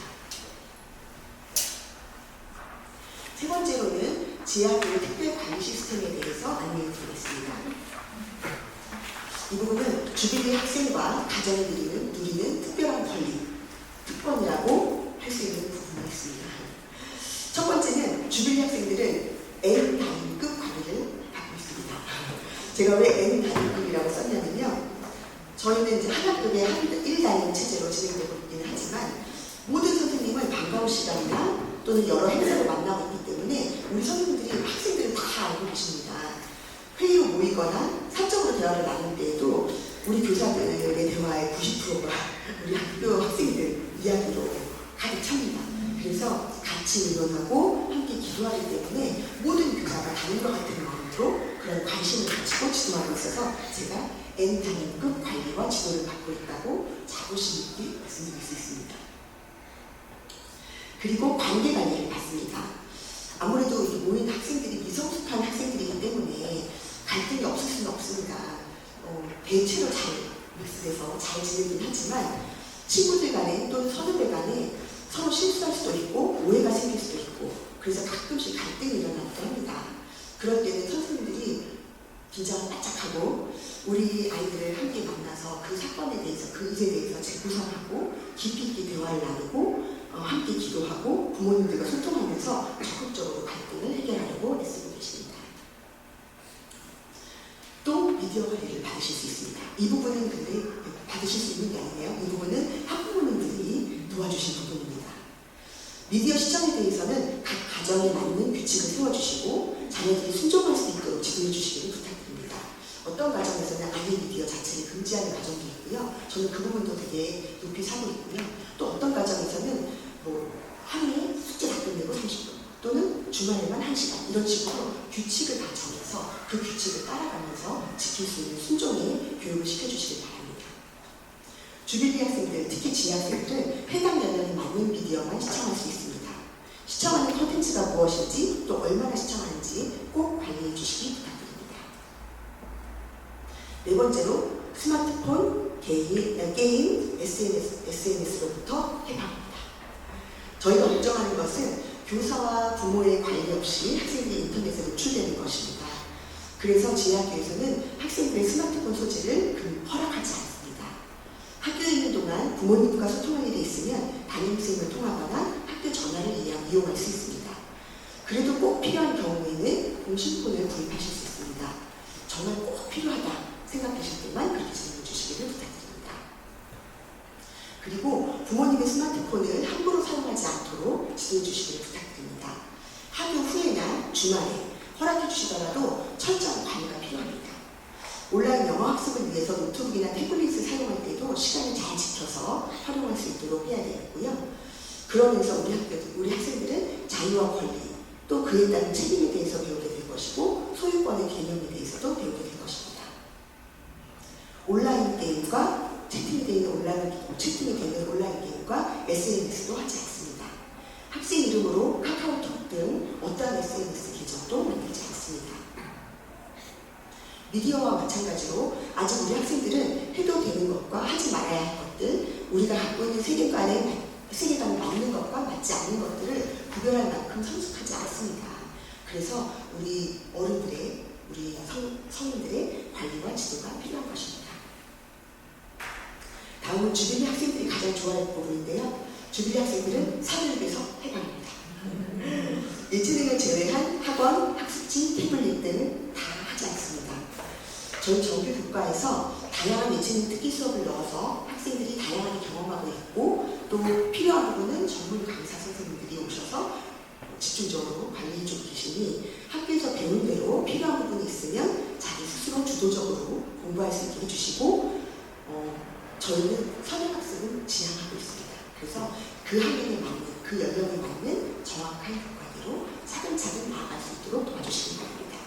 세 번째로는 지하교육 특별관리 시스템에 대해서 안내해 드리겠습니다. 이 부분은 주비리 학생과 가정이 누리는 특별한 권리, 특권이라고 할 수 있는 부분이 있습니다. 첫 번째는 주비리 학생들은 N 단위급 관리를 받고 있습니다. 제가 왜 N 단위급이라고 썼냐면요. 저희는 이제 한 학급에 1단위 체제로 진행되고 있기는 하지만 모든 선생님을 방과후 시간이나 또는 여러 행사로 만나고 있기 때문에 우리 선생님들이 학생들을 다 알고 계십니다. 회의로 모이거나 사적으로 대화를 나눌 때에도 우리 교사들의 대화의 90%가 우리 학교 학생들 이야기로 가득 찹니다. 그래서 같이 의논하고 함께 기도하기 때문에 모든 교사가 다른것 같은 마음으로 그런 관심을 가지고 지도하고 있어서 제가 N단위급 관리와 지도를 받고 있다고 자부심 있게 말씀드릴 수 있습니다. 그리고 관계 관리를 받습니다. 아무래도 이 모인 학생들이 미성숙한 학생들이기 때문에 갈등이 없을 수는 없습니다. 대체로 잘 믹스돼서 잘 지내긴 하지만 친구들 간에 또는 선후배 간에 서로 실수할 수도 있고 오해가 생길 수도 있고 그래서 가끔씩 갈등이 일어나기도 합니다. 그럴 때는 선생님들이 긴장을 바짝하고 우리 아이들을 함께 만나서 그 사건에 대해서 그 일에 대해서 재구성하고 깊이 있게 대화를 나누고 함께 기도하고 부모님들과 소통하면서 적극적으로 갈등을 해결하려고 애쓰고 계십니다. 또 미디어 관리를 받으실 수 있습니다. 이 부분은 근데 받으실 수 있는 게 아니에요. 이 부분은 학부모님들이 도와주신 부분입니다. 미디어 시청에 대해서는 각 가정에 맞는 규칙을 세워주시고 자녀들이 순종할 수 있도록 지도해 주시기를 부탁드립니다. 어떤 가정에서는 아예 미디어 자체를 금지하는 가정도 있고요. 저는 그 부분도 되게 높이 사고 있고요. 또 어떤 가정에서는 하루에 숙제 다 끝내고 30분 또는 주말에만 1시간 이런 식으로 규칙을 다 정해서 그 규칙을 따라가면서 지킬 수 있는 순종의 교육을 시켜주시길 바랍니다. 주비리 학생들, 특히 지학생들은 해당 연령에 맞는 비디오만 시청할 수 있습니다. 시청하는 콘텐츠가 무엇인지 또 얼마나 시청하는지 꼭 관리해 주시기 부탁드립니다. 네 번째로 스마트폰, 게임, SNS로부터 해방합니다. 저희가 걱정하는 것은 교사와 부모의 관리 없이 학생들이 인터넷에 노출되는 것입니다. 그래서 지하학교에서는 학생들의 스마트폰 소지를 허락하지 않습니다. 학교에 있는 동안 부모님과 소통할 일이 있으면 담임선생님을 통하거나 학교 전화를 이용할 수 있습니다. 그래도 꼭 필요한 경우에는 공식폰을 구입하실 수 있습니다. 정말 꼭 필요하다 생각하실 때만 그렇게 질문해 주시기를 부탁드립니다. 그리고 부모님의 스마트폰을 함부로 사용하지 않도록 지도해 주시기를 부탁드립니다. 학교 후에나 주말에 허락해 주시더라도 철저한 관리가 필요합니다. 온라인 영어 학습을 위해서 노트북이나 태블릿을 사용할 때도 시간을 잘 지켜서 활용할 수 있도록 해야 되겠고요. 그러면서 우리 학생들은 자유와 권리, 또 그에 따른 책임에 대해서 배우게 될 것이고 소유권의 개념에 대해서도 배우게 될 것입니다. 온라인 게임과 채팅이 되는 온라인 게임과 SNS도 하지 않습니다. 학생 이름으로 카카오톡 등 어떠한 SNS 계정도 만들지 않습니다. 미디어와 마찬가지로 아직 우리 학생들은 해도 되는 것과 하지 말아야 할 것들, 우리가 갖고 있는 세계관에 맞는 것과 맞지 않는 것들을 구별할 만큼 성숙하지 않습니다. 그래서 우리 어른들의, 우리 성인들의 관리와 지도가 필요한 것입니다. 다음은 주비리 학생들이 가장 좋아할 부분인데요. 주비리 학생들은 사교육에서 해방입니다. 예체능을 제외한 학원, 학습지, 태블릿 등 다 하지 않습니다. 저희 정규 교과에서 다양한 예체능 특기 수업을 넣어서 학생들이 다양하게 경험하고 있고 또 필요한 부분은 전문 강사 선생님들이 오셔서 집중적으로 관리 쪽 계시니 학교에서 배운 대로 필요한 부분이 있으면 자기 스스로 주도적으로 공부할 수 있게 해주시고 저희는 선행학습은 지향하고 있습니다. 그래서 그 학년에 맞는, 그 연령에 맞는 정확한 교과대로 차근차근 나아갈 수 있도록 도와주시기 바랍니다.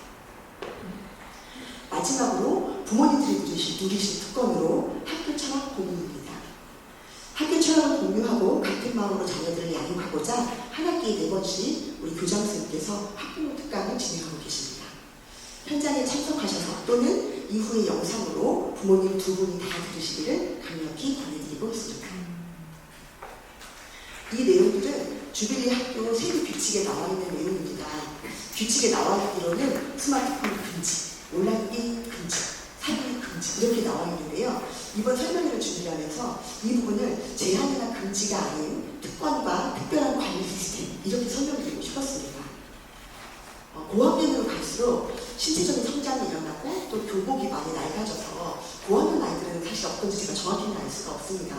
마지막으로 부모님들이 누리실 특권으로 학교 철학 공유입니다. 학교 철학을 공유하고 같은 마음으로 자녀들을 양육하고자 한 학기에 4번씩 우리 교장선생님께서 학부모 특강을 진행하고 계십니다. 현장에 참석하셔서 또는 이후의 영상으로 부모님 2분이 다 들으시기를 강력히 권해드리고 있습니다. 이 내용들은 주빌리 학교 세부 규칙에 나와 있는 내용입니다. 규칙에 나와 있기로는 스마트폰 금지, 온라인 게임 금지, 사기 금지 이렇게 나와 있는데요. 이번 설명회를 준비하면서 이 부분을 제한이나 금지가 아닌 특권과 특별한 관리 시스템 이렇게 설명드리고 싶었습니다. 고학년으로 갈수록 신체적인 성장이 일어나고 또 교복이 많이 낡아져서 고학년 아이들은 사실 어떤지 제가 정확히는 알 수가 없습니다.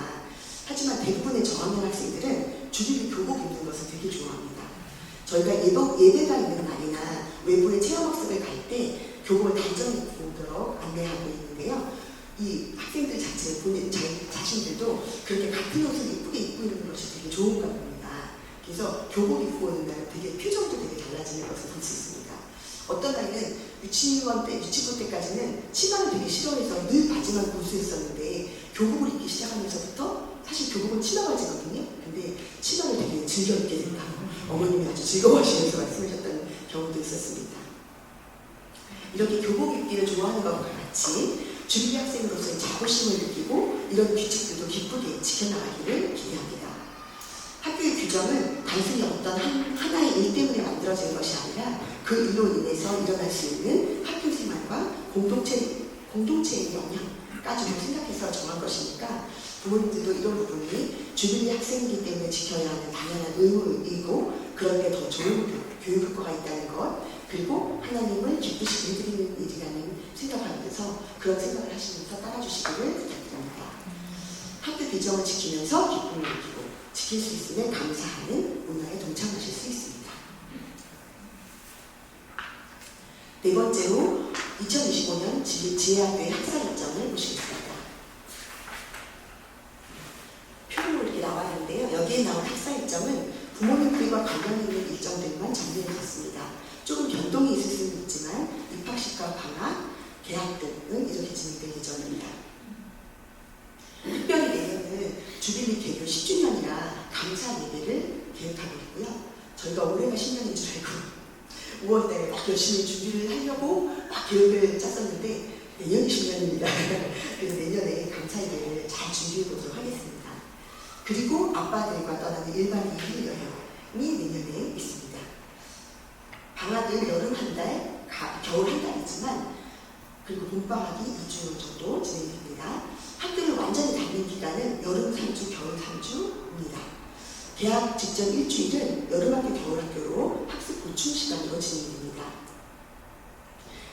하지만 대부분의 저학년 학생들은 주빌리 교복 입는 것을 되게 좋아합니다. 저희가 예배가 있는 날이나 외부의 체험학습을 갈 때 교복을 단정히 입고 오도록 안내하고 있는데요. 이 학생들 자체, 본인 자신들도 그렇게 같은 옷을 예쁘게 입고 있는 것이 되게 좋은가 봅니다. 그래서 교복 입고 오는 날은 되게 표정도 되게 달라지는 것을 볼 수 있습니다. 어떤 아이는 유치부 때까지는 치마를 되게 싫어해서 늘 바지만 고수했었는데 교복을 입기 시작하면서부터 사실 교복은 치마 바지거든요. 근데 치마를 되게 즐겨 입게 된다. 어머님이 아주 즐거워하시면서 말씀하셨던 경우도 있었습니다. 이렇게 교복 입기를 좋아하는 것과 같이 주빌리 학생으로서의 자부심을 느끼고 이런 규칙들도 기쁘게 지켜나가기를 기대합니다. 학교의 규정은 단순히 어떤 하나의 일 때문에 만들어진 것이 아니라 그 일로 인해서 일어날 수 있는 학교 생활과 공동체의 영향까지도 생각해서 정한 것이니까 부모님들도 이런 부분이 주빌리 학생이기 때문에 지켜야 하는 당연한 의무이고 그런데 더 좋은 교육 효과가 있다는 것 그리고 하나님을 기쁘시게 해드리는 일이라는 생각하면서 그런 생각을 하시면서 따라주시기를 부탁드립니다. 학교 규정을 지키면서 기쁨을 느끼고 지킬 수 있으면 감사하는 문화에 동참하실 수 있습니다. 네 번째로 2025년 지혜학교의 학사 일정을 보시겠습니다. 표로 이렇게 나와 있는데요. 여기에 나온 학사 일정은 부모님들과 관련 있는 일정들만 정리해졌습니다. 조금 변동이 있을 수는 있지만 입학식과 방학, 개학 등은 이렇게 진행될 예정입니다. 특별히 내년은 주빌리 개교 10주년이라 감사 예배를 계획하고 있고요. 저희가 올해가 10년인 줄 알고 5월달에 막 열심히 준비를 하려고 막 계획을 짰었는데 내년이 10년입니다. 그래서 내년에 감사 예배를 잘 준비해 보도록 하겠습니다. 그리고 아빠들과 떠나는 1박 2일 여행이 내년에 있습니다. 방학은 여름 한 달, 겨울 한 달이지만 그리고 봄방학이 2주 정도 진행됩니다. 학교를 완전히 다니는 기간은 여름 3주, 겨울 3주입니다. 개학 직전 일주일은 여름학교, 겨울학교로 학습 보충 시간으로 진행됩니다.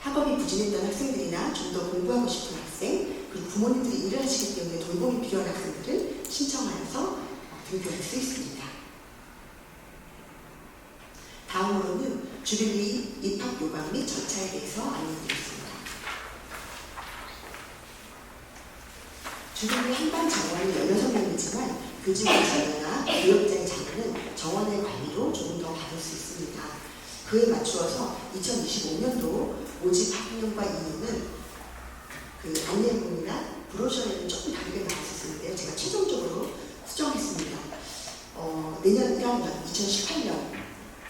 학업이 부진했던 학생들이나 좀 더 공부하고 싶은 학생, 그리고 부모님들이 일을 하시기 때문에 돌봄이 필요한 학생들은 신청하여서 등교할 수 있습니다. 다음으로는 주빌리 입학 요강 및 절차에 대해서 안내드리겠습니다. 주빌리 한반 정원이 16명이지만 교직원 자녀나 교역자의 자녀는 정원의 관리로 조금 더 받을 수 있습니다. 그에 맞추어서 2025년도 모집 학년과 이유는 그 안내문이나 브로셔에는 조금 다르게 나왔었는데요. 제가 최종적으로 수정했습니다. 내년 1학년 2018년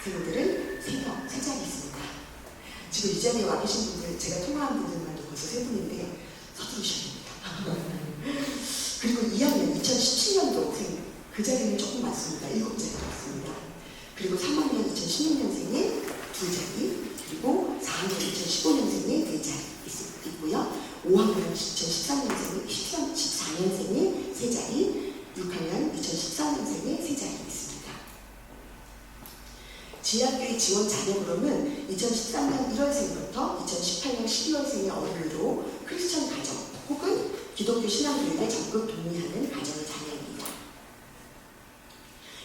친구들은 3명, 3자리 있습니다. 지금 이 자리에 와 계신 분들, 제가 통화한 분들만도 벌써 3분인데 서두르셔야 됩니다. 그리고 2학년 2017년도생 그 자리는 조금 많습니다. 7자리가 있습니다. 그리고 3학년 2016년생에 2자리, 그리고 4학년 2015년생에 4자리 있고요. 5학년 2014년생에 3자리, 6학년 2014년생에 3자리 있습니다. 지학교의 지원 자격으로는 2013년 1월생부터 2018년 12월생의 어린이로 크리스천 가정 혹은 기독교 신앙교육에 적극 동의하는 가정의 자녀입니다.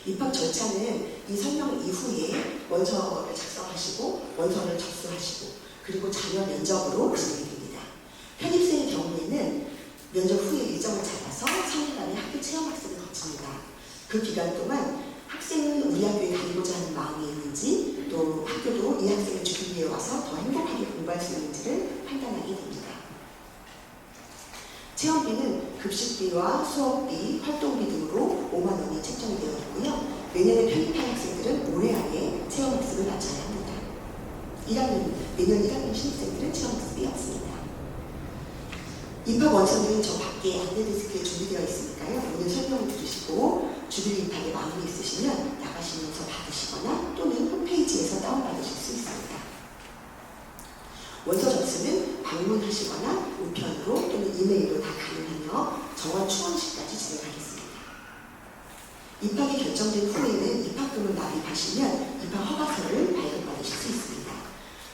입학 절차는 이 설명 이후에 원서를 작성하시고 원서를 접수하시고 그리고 자녀 면접으로 진행이 됩니다. 편입생의 경우에는 면접 후에 일정을 잡아서 3일간의 학교 체험학습을 거칩니다. 그 기간 동안 학생은 우리 학교에 다니고자 하는 마음이 있는지 또 학교도 이 학생의 주변에 와서 더 행복하게 공부할 수 있는지를 판단하게 됩니다. 체험비는 급식비와 수업비, 활동비 등으로 5만 원이 책정이 되어 있고요. 내년에 편입한 학생들은 올해 안에 체험학습을 마쳐야 합니다. 내년 1학년 신입생들은 체험학습이 없습니다. 입학 원서는 저 밖에 안내 데스크에 준비되어 있으니까요. 오늘 설명을 들으시고 주빌리 입학에 마음이 있으시면 나가시면서 받으시거나 또는 홈페이지에서 다운받으실 수 있습니다. 원서 접수는 방문하시거나 우편으로 또는 이메일로 다 가능하며 정원 추원식까지 진행하겠습니다. 입학이 결정된 후에는 입학금을 납입하시면 입학 허가서를 발급받으실 수 있습니다.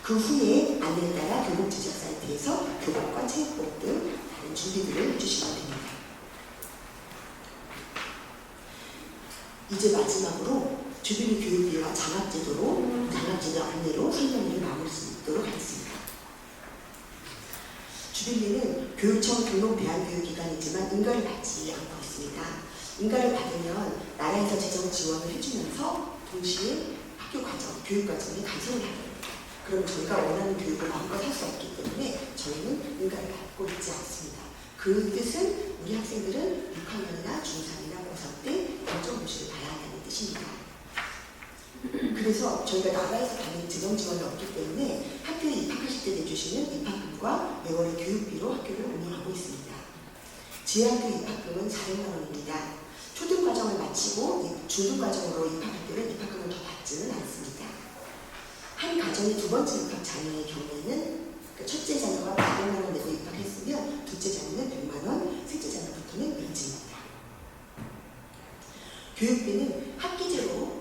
그 후에 안내에 따라 교복지적 사이트에서 교복과 체육복 등 다른 준비들을 해주시면 됩니다. 이제 마지막으로 주빌리 교육비와 장학제도 안내로 설명을 마무리 짓도록 하겠습니다. 주빌리는 교육청 등록 대안교육기관이지만 인가를 받지 않고 있습니다. 인가를 받으면 나라에서 재정 지원을 해주면서 동시에 학교 과정, 교육 과정에 간섭을 하게 됩니다. 그럼 저희가 원하는 교육을 마음껏 할 수 없기 때문에 저희는 인가를 받고 있지 않습니다. 그 뜻은 우리 학생들은 6학년이나 중3이나 고3 때 영정고시를 봐야 한다는 뜻입니다. 그래서 저희가 나라에서 받는 재정 지원이 없기 때문에 학교에 입학하실 때 내주시는 입학금과 매월의 교육비로 학교를 운영하고 있습니다. 지하학교 입학금은 400만 원입니다. 초등과정을 마치고 중등과정으로 입학할 때는 입학금을 더 받지는 않습니다. 한 가정이 두 번째 입학 자녀의 경우에는 첫째 자녀가 400만 원 내고 입학했으면 둘째 자녀는 100만 원, 셋째 자녀부터는 면제입니다. 교육비는 학기제로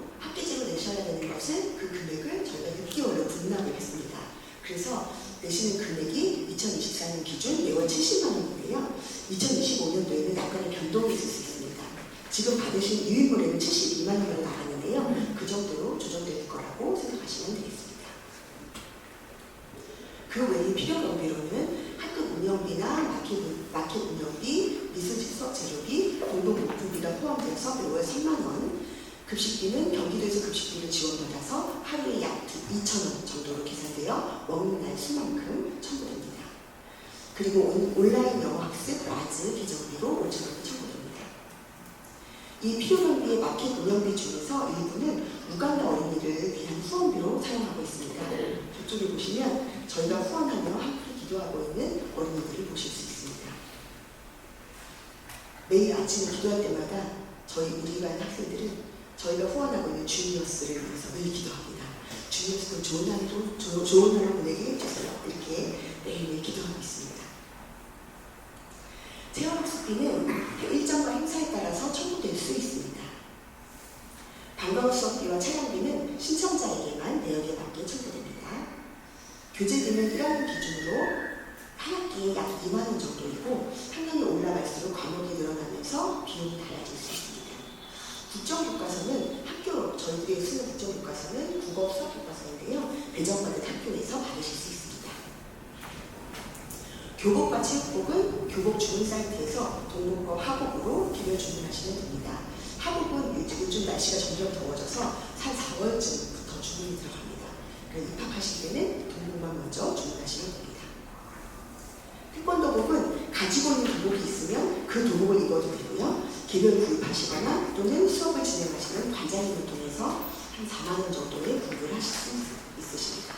내셔야 되는 것은 그 금액을 저희가 6개월로 분납을 했습니다. 그래서 내시는 금액이 2024년 기준 매월 70만 원인데요. 2025년도에는 약간의 변동이 있을 수 있습니다. 지금 받으신 유인물에는 72만 원으로 나갔는데요. 그 정도로 조정될 거라고 생각하시면 되겠습니다. 그 외에 필요 경비로는 학급 운영비나 마켓 운영비, 미술지 수업 재료비, 공동목품비가 포함되어서 매월 3만 원, 급식비는 경기도에서 급식비를 지원받아서 하루에 약 2,000원 정도로 계산되어 먹는 날 수만큼 청구됩니다. 그리고 온라인 영어학습 라즈 계정비로 5,000원이 청구됩니다. 이 필요경비의 마켓 운영비 중에서 일부는 우간다 어린이를 위한 후원비로 사용하고 있습니다. 저쪽에 보시면 저희가 후원하며 함께 기도하고 있는 어린이들을 보실 수 있습니다. 매일 아침에 기도할 때마다 우리 반 학생들은 저희가 후원하고 있는 주니어스를 위해서 늘 기도합니다. 주니어스도 좋은 하루 보내게 해주세요. 이렇게 매일매일 기도하고 있습니다. 체험학습비는 일정과 행사에 따라서 청구될 수 있습니다. 방과후 수업비와 차량비는 신청자에게만 내역에 맞게 청구됩니다. 교재비는 1학년 기준으로 한 학기에 약 2만 원 정도이고 학년이 올라갈수록 과목이 늘어나면서 비용이 달라질 수 있습니다. 국정교과서는 저희들이 쓰는 국정교과서는 국어 수학교과서인데요. 배정받은 학교에서 받으실 수 있습니다. 교복과 체육복은 교복 주문 사이트에서 동목과 하복으로 개별 주문하시면 됩니다. 하복은 요즘 날씨가 점점 더워져서 한 4월쯤부터 주문이 들어갑니다. 그래서 입학하실 때는 동목만 먼저 주문하시면 됩니다. 태권도복은 가지고 있는 도복이 있으면 그 도복을 입어도 되고요. 개별 구입하시거나 또는 수업을 진행하시는 관장님을 통해서 한 4만 원 정도의 구입을 하실 수 있으십니다.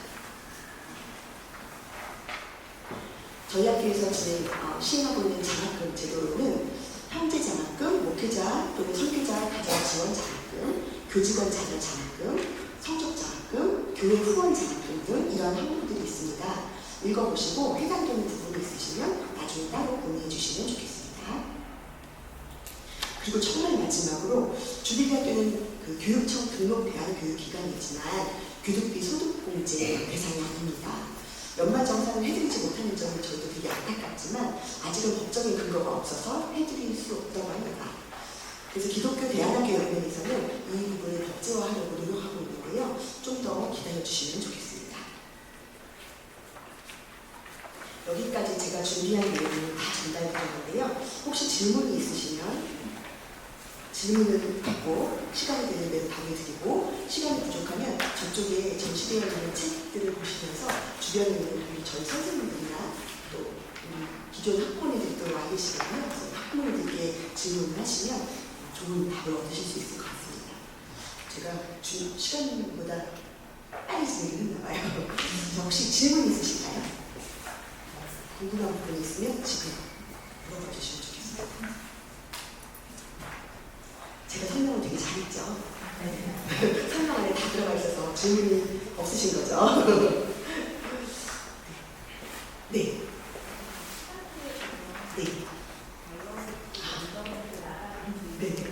저희 학교에서 시행하고 있는 장학금 제도로는 형제 장학금, 목회자 또는 설교자 가정 지원 장학금, 교직원 자녀 장학금, 성적 장학금, 교회 후원 장학금 등 이런 항목들이 있습니다. 읽어보시고 해당되는 부분이 있으시면 나중에 따로 문의해 주시면 좋겠습니다. 그리고 정말 마지막으로 주빌리 학교는 교육청 등록 대안교육기관이지만 교육비 소득공제 대상이 아닙니다. 연말정산을 해드리지 못하는 점은 저희도 되게 안타깝지만 아직은 법적인 근거가 없어서 해드릴 수 없다고 합니다. 그래서 기독교 대안학교 연맹에서는 이 부분을 법제화하려고 노력하고 있는 있는데요. 좀 더 기다려 주시면 좋겠습니다. 여기까지 제가 준비한 내용을 다 전달드렸는데요. 혹시 질문이 있으시면 질문을 받고 시간이 되는 대로 답을 드리고, 시간이 부족하면 저쪽에 전시되어 있는 책들을 보시면서 주변에 있는 우리 저희 선생님들이나 또 우리 기존 학부모님들도 와 계시거든요. 그래서 학부모님들께 질문을 하시면 좋은 답을 얻으실 수 있을 것 같습니다. 제가 시간보다 빨리 진행을 했나 봐요. 혹시 질문 있으실까요? 궁금한 부분이 있으면 지금 물어봐 주시면 좋겠습니다. 제가 설명을 되게 잘했죠? 설명 안에 다 들어가 있어서 질문이 없으신 거죠? 네. 네. 네.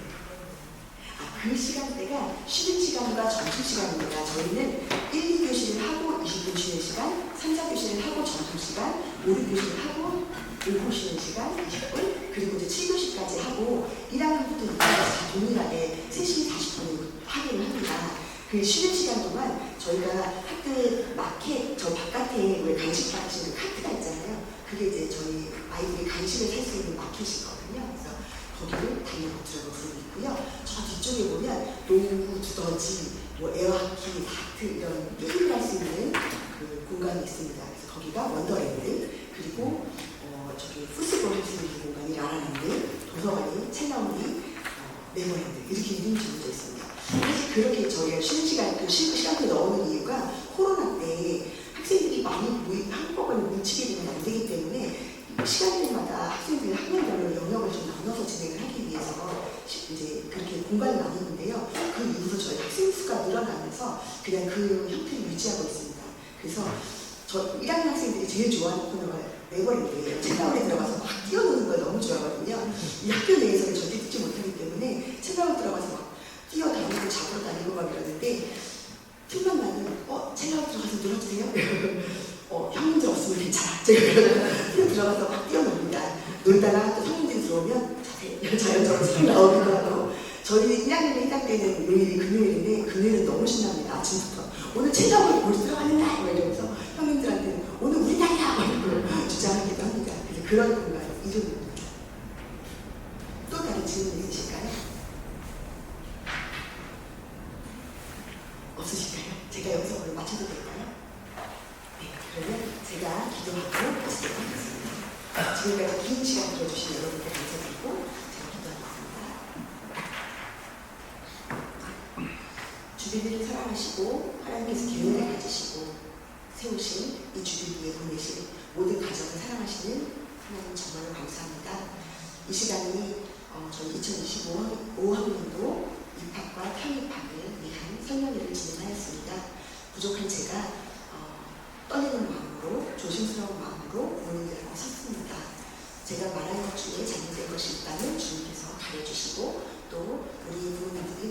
그 시간대가 쉬는 시간과 점심시간입니다. 저희는 1, 2교시를 하고 20분 쉬는 시간, 3, 4교시를 하고 점심시간, 5, 6교시를 하고 5분 쉬는 시간 20분, 그리고 이제 7교시까지 하고 1학년부터 2학년까지 다 동일하게 3시 40분을 하기를 합니다. 그 쉬는 시간 동안 저희가 학교에 마켓, 저 바깥에 왜 간식 파시는 카트가 있잖아요. 그게 이제 저희 아이들이 간식을 살 수 있는 마켓이거든요. 그래서 거기를 달려보트라고 부르고 있고요. 저 뒤쪽에 보면 농구, 두더지, 뭐 에어하키, 다트 이런 게임을 할 수 있는 그 공간이 있습니다. 그래서 거기가 원더랜드, 그리고 저기 풋스볼 할 수 있는 공간이 라라랜드, 도서관이 첼라우리, 네버랜드 이렇게 이름이 지어져 있습니다. 사실 그렇게 저희가 쉬는 시간, 그 쉬는 시간을 넣어놓은 이유가 코로나 때 학생들이 많이 한꺼번에 뭉치게 되면 안 되기 때문에 시간대마다 학생들이 학년별로 영역을 좀 나눠서 진행을 하기 위해서 이제 그렇게 공간을 나누는데요. 그 이후로 저희 학생 수가 늘어나면서 그냥 그 형태를 유지하고 있습니다. 그래서 저 1학년 학생들이 제일 좋아하는 코너가 네버랜드예요. 첼라울에 들어가서 막 뛰어노는 걸 너무 좋아하거든요. 이 학교 내에서는 절대 듣지 못하기 때문에 첼라울 들어가서 막 뛰어다니고 잡으러 다니고 막 이러는데, 틈만 나면 첼라울 들어가서 놀아주세요. 형님들 없으면 괜찮아. 제가 들어가서 막 뛰어놉니다. 놀다가 또 형님들이 들어오면 자연적으로 싹 나오기도 하고, 저희 1학년에 해당되는 요일이 금요일인데 금요일은 너무 신납니다. 아침부터 오늘 첼라울 우리 들어가는 날 이러면서 형님들한테는 오늘 우리 날이야 이러고 주장하기도 합니다. 그래서 그런 공간 이름입니다. 또 다른 질문 있으실까요? 없으실까요? 제가 여기서 오늘 맞춰도 될까요? 네, 그러면 제가 기도하고 마치도록 하겠습니다. 지금까지 긴 시간 들어주신 여러분께 감사드리고 제가 기도하겠습니다. 주비들을 사랑하시고 하나님께서 계획을 가지시고 세우신 이 주비비에 보내신 모든 가정을 사랑하시는 하나님 정말로 감사합니다. 이 시간이 저희 2025학년도 입학과 편입학을 위한 설명회를 진행하였습니다. 부족한 제가 떨리는 마음으로, 조심스러운 마음으로 부모님들 앞에 섰습니다. 제가 말한 것 중에 잘못된 것이 있다면 주님께서 가려주시고, 또 우리 부모님들이